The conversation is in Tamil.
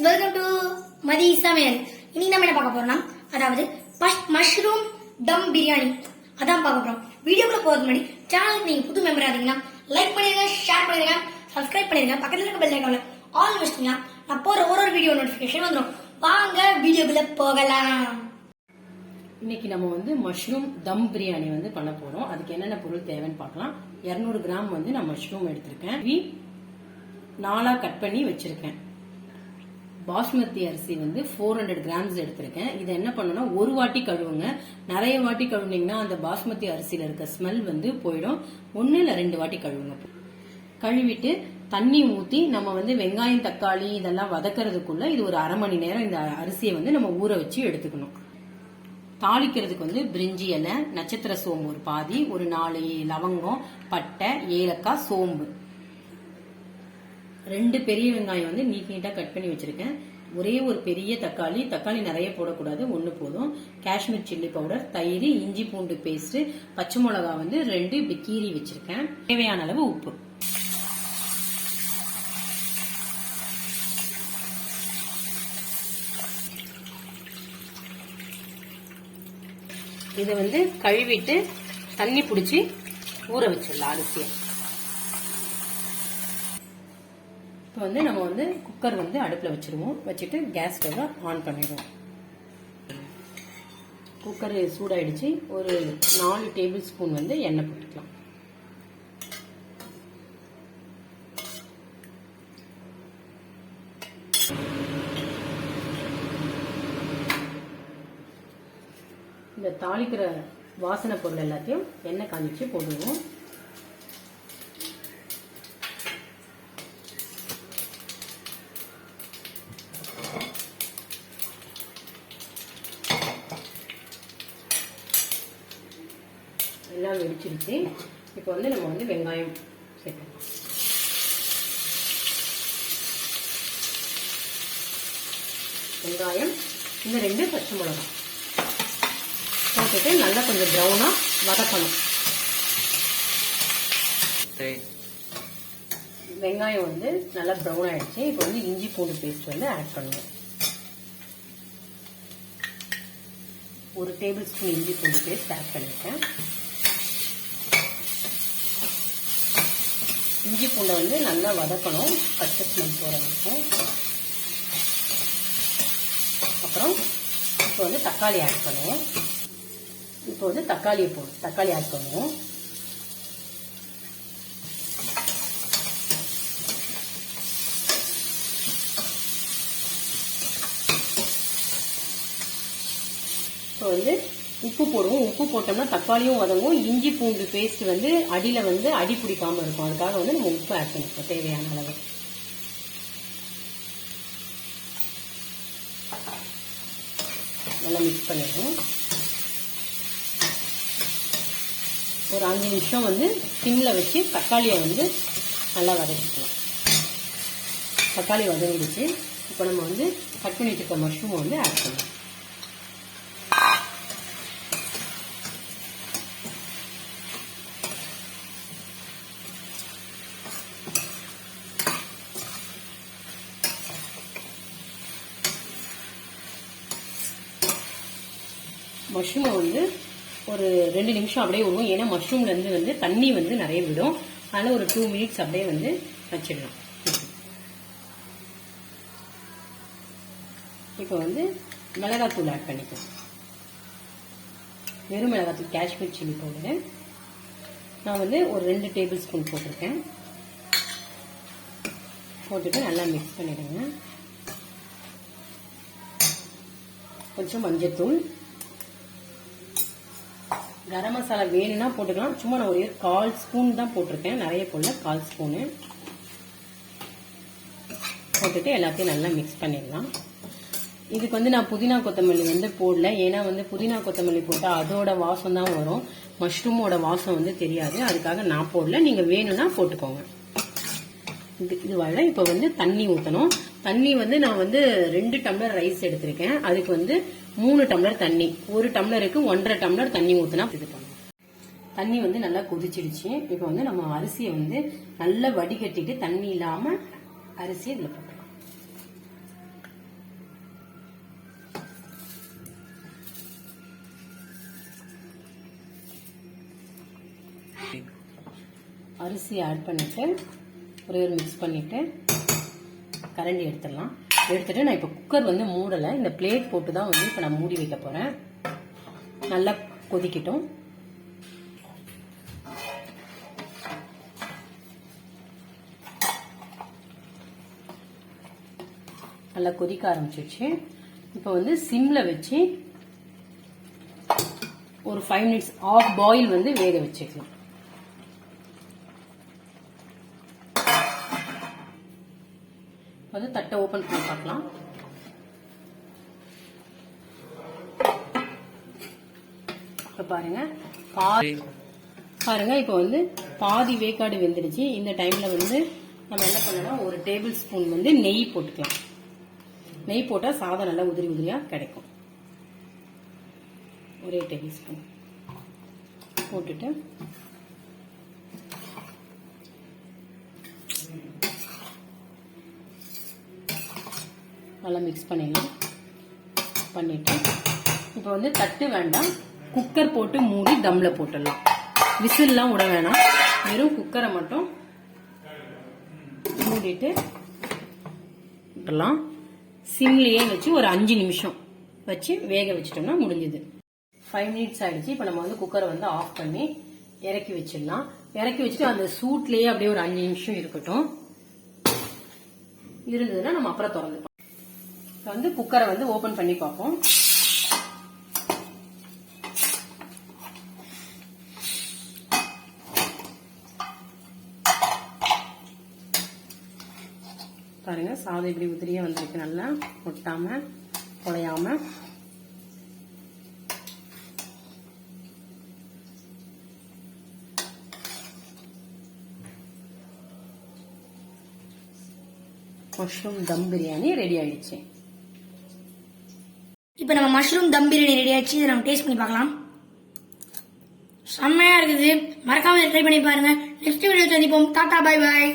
வெல்கம் டு Mathiz சமையல். இன்னைக்கு நம்ம என்ன பார்க்க போறோம்னா அதாவது மஷ்ரூம் தம் பிரியாணி அதான் பார்க்க போறோம். வீடியோக்குள்ள போறதுக்கு முன்னாடி சேனலுக்கு நீங்க புது மெம்பரா இருந்தீங்கன்னா லைக் பண்ணிருங்க, ஷேர் பண்ணிருங்க, சப்ஸ்கிரைப் பண்ணிருங்க, பக்கத்துல இருக்க பெல் ஐகான்ல ஆல் வச்சிட்டீங்கன்னா நான் போற ஒரு வீடியோ நோட்டிபிகேஷன் வந்துடும். வாங்க வீடியோக்குள்ள போகலாம். இன்னைக்கு நம்ம மஷ்ரூம் தம் பிரியாணி பண்ண போறோம். அதுக்கு என்னென்ன பொருள் தேவைன்னு பார்க்கலாம். 200 கிராம் நான் மஷ்ரூம் எடுத்திருக்கேன். 4 கட் பண்ணி வச்சிருக்கேன். பாஸ்மதி அரிசி 400 கிராம்ஸ் எடுத்திருக்கேன். இதை என்ன பண்ணணும்னா ஒரு வாட்டி கழுவுங்க. நிறைய வாட்டி கழுவுனீங்கன்னா அந்த பாஸ்மதி அரிசியில இருக்க ஸ்மெல் போயிடும். 1 இல்ல 2 வாட்டி கழுவுங்க. கழுவிட்டு தண்ணி ஊத்தி நம்ம வெங்காயம் தக்காளி இதெல்லாம் வதக்கிறதுக்குள்ள இது ஒரு அரை மணி நேரம் இந்த அரிசியை நம்ம ஊற வச்சு எடுத்துக்கணும். தாளிக்கிறதுக்கு பிரிஞ்சி இலை, நட்சத்திர சோம்பு ஒரு பாதி, ஒரு 4 லவங்கம், பட்டை, ஏலக்காய், சோம்பு, 2 பெரிய வெங்காயம் நீட்டா கட் பண்ணி வச்சிருக்கேன். ஒரே ஒரு பெரிய தக்காளி நிறைய போடக்கூடாது, 1 போதும். காஷ்மீர் சில்லி பவுடர், தயிர், இஞ்சி பூண்டு பேஸ்ட், பச்சை மிளகா 2 இப்படி கீரி வச்சிருக்கேன். தேவையான அளவு உப்பு. இதை கழுவிட்டு தண்ணி பிடிச்சி ஊற வச்சிடலாம் அரிசியை. இப்போ நம்ம குக்கர் அடுப்புல வச்சிருவோம். வச்சுட்டு கேஸ் ஸ்டவ் ஆன் பண்ணிடுவோம். குக்கர் சூடாயிடுச்சு. ஒரு 4 டேபிள் ஸ்பூன் எண்ணெய் போட்டுக்கலாம். இந்த தாளிக்கிற வாசனை பொருள் எல்லாத்தையும் எண்ணெய் காஞ்சிச்சு போடுவோம். எல்லாம் வெடிச்சிருச்சு. இப்போ நம்ம வெங்காயம் சேர்க்கலாம். வெங்காயம், இந்த 2 பச்சை மிளகாய் போட்டுட்டு நல்லா கொஞ்சம் ப்ரௌனா வதக்கணும். வெங்காயம் நல்லா ப்ரௌன் ஆயிடுச்சு. இப்போ இஞ்சி பூண்டு பேஸ்ட் ஆட் பண்ணுவோம். 1 டேபிள் ஸ்பூன் இஞ்சி பூண்டு பேஸ்ட் ஆட் பண்ணிருக்கேன். இஞ்சி பூண்டை நல்லா வதக்கணும், பச்சை ஸ்மெல் போற வரைக்கும். அப்புறம் இப்போ தக்காளி ஆட் பண்ணுவோம். இப்போ தக்காளி ஆட் பண்ணுவோம். இப்போ உப்பு போடுவோம். உப்பு போட்டோம்னா தக்காளியும் வதங்கும், இஞ்சி பூண்டு பேஸ்ட் அடியில அடி பிடிக்காம இருக்கும். அதுக்காக நம்ம உப்பு ஆட் பண்ணிப்போம் தேவையான அளவு. நல்லா மிக்ஸ் பண்ணிடுவோம். ஒரு 5 நிமிஷம் சிம்ல வச்சு தக்காளியை நல்லா வதக்கிக்கலாம். தக்காளி வதங்கிடுச்சு. இப்போ நம்ம கட் பண்ணி வச்சிருக்க மஷ்ரூம் ஆட் பண்ணலாம். மஷ்ரூமை ஒரு 2 நிமிஷம் அப்படியே விடுவோம். ஏன்னா மஷ்ரூம்ல இருந்து தண்ணி நிறைய விடும். அதனால ஒரு 2 மினிட்ஸ் அப்படியே வச்சிடலாம். இப்போ மிளகாத்தூள் ஆட் பண்ணிக்கலாம். வெறும் மிளகாத்தூள், காஷ்மீர் சில்லி பவுடர் நான் ஒரு 2 டேபிள் ஸ்பூன் போட்டிருக்கேன். போட்டுட்டு நல்லா மிக்ஸ் பண்ணிடுங்க. கொஞ்சம் மஞ்சத்தூள், கரம் மசாலா வேணும்னா போட்டுக்கலாம். சும்மா நான் ஒரு 1/4 ஸ்பூன் தான் போட்டிருக்கேன், நிறைய போடல, 1/4 ஸ்பூனு போட்டுட்டு எல்லாத்தையும் நல்லா மிக்ஸ் பண்ணிடலாம். இதுக்கு நான் புதினா கொத்தமல்லி போடல. ஏன்னா புதினா கொத்தமல்லி போட்டால் அதோட வாசம் தான் வரும், மஷ்ரூமோட வாசம் தெரியாது. அதுக்காக நான் போடல. நீங்க வேணும்னா போட்டுக்கோங்க. இது வர இப்போ தண்ணி ஊற்றணும். தண்ணி நான் 2 டம்ளர் ரைஸ் எடுத்திருக்கேன். அதுக்கு 3 டம்ளர் தண்ணி, 1 டம்ளருக்கு 1.5 டம்ளர் தண்ணி ஊற்றினா இது பண்ணும். தண்ணி நல்லா கொதிச்சிடுச்சு. இப்போ நம்ம அரிசியை நல்லா வடிகட்டிட்டு தண்ணி இல்லாம அரிசியை இதுல போட்டுக்கலாம். அரிசி ஆட் பண்ணிட்டு ஒரே ஒரு மிக்ஸ் பண்ணிட்டு கரண்டி எடுத்துடலாம். எடுத்துட்டு நான் இப்போ குக்கர் வந்து மூடலை, இந்த பிளேட் போட்டு தான் வந்து இப்போ நான் மூடி வைக்க போறேன். நல்லா கொதிக்கட்டும். நல்லா கொதிக்க ஆரம்பிச்சிருச்சு. இப்போ வந்து சிம்ல வச்சு ஒரு 5 மினிட்ஸ் ஆஃப் பாயில் வந்து வேக வச்சுக்கலாம். வந்து தட்டை ஓபன் பண்ணி பார்க்கலாம். பாருங்க பாருங்க இப்போ வந்து பாதி வேக்காடு வெந்துடுச்சு. இந்த டைம்ல வந்து நம்ம என்ன பண்ணலாம், ஒரு டேபிள் ஸ்பூன் வந்து நெய் போட்டுக்கலாம். நெய் போட்டா சாதம் நல்லா உதிரி உதிரியா கிடைக்கும். ஒரே டேபிள் ஸ்பூன் போட்டுட்டு நல்லா மிக்ஸ் பண்ணிடலாம். பண்ணிட்டு இப்போ வந்து தட்டு வேண்டாம், குக்கர் போட்டு மூடி தம்ல போட்டுடலாம். விசில்லாம் விட வேணாம், வெறும் குக்கரை மட்டும் மூடிட்டு விட்டுலாம். சிம்லயே வச்சு ஒரு 5 நிமிஷம் வச்சு வேக வச்சிட்டோம்னா முடிஞ்சது. 5 மினிட்ஸ் ஆயிடுச்சு. இப்போ நம்ம வந்து குக்கரை வந்து ஆஃப் பண்ணி இறக்கி வச்சிடலாம். இறக்கி வச்சுட்டு அந்த சூட்லயே அப்படியே ஒரு 5 நிமிஷம் இருக்கட்டும். இருந்ததுன்னா நம்ம அப்புறம் திறந்துப்போம். வந்து குக்கரை வந்து ஓபன் பண்ணி பார்ப்போம். பாருங்க சாதம் இப்படி உதிரியா வந்திருக்கு, நல்லா ஒட்டாம குழையாம. மஷ்ரூம் தம் பிரியாணி ரெடி ஆயிடுச்சு. இப்போ நம்ம மஷ்ரூம் தம் பிரியாணி ரெடி ஆயிடுச்சு. இதை நம்ம டேஸ்ட் பண்ணி பார்க்கலாம். செம்மையா இருக்குது, மறக்காம ட்ரை பண்ணி பாருங்க. நெக்ஸ்ட் வீடியோ சந்திப்போம். Tata bye bye.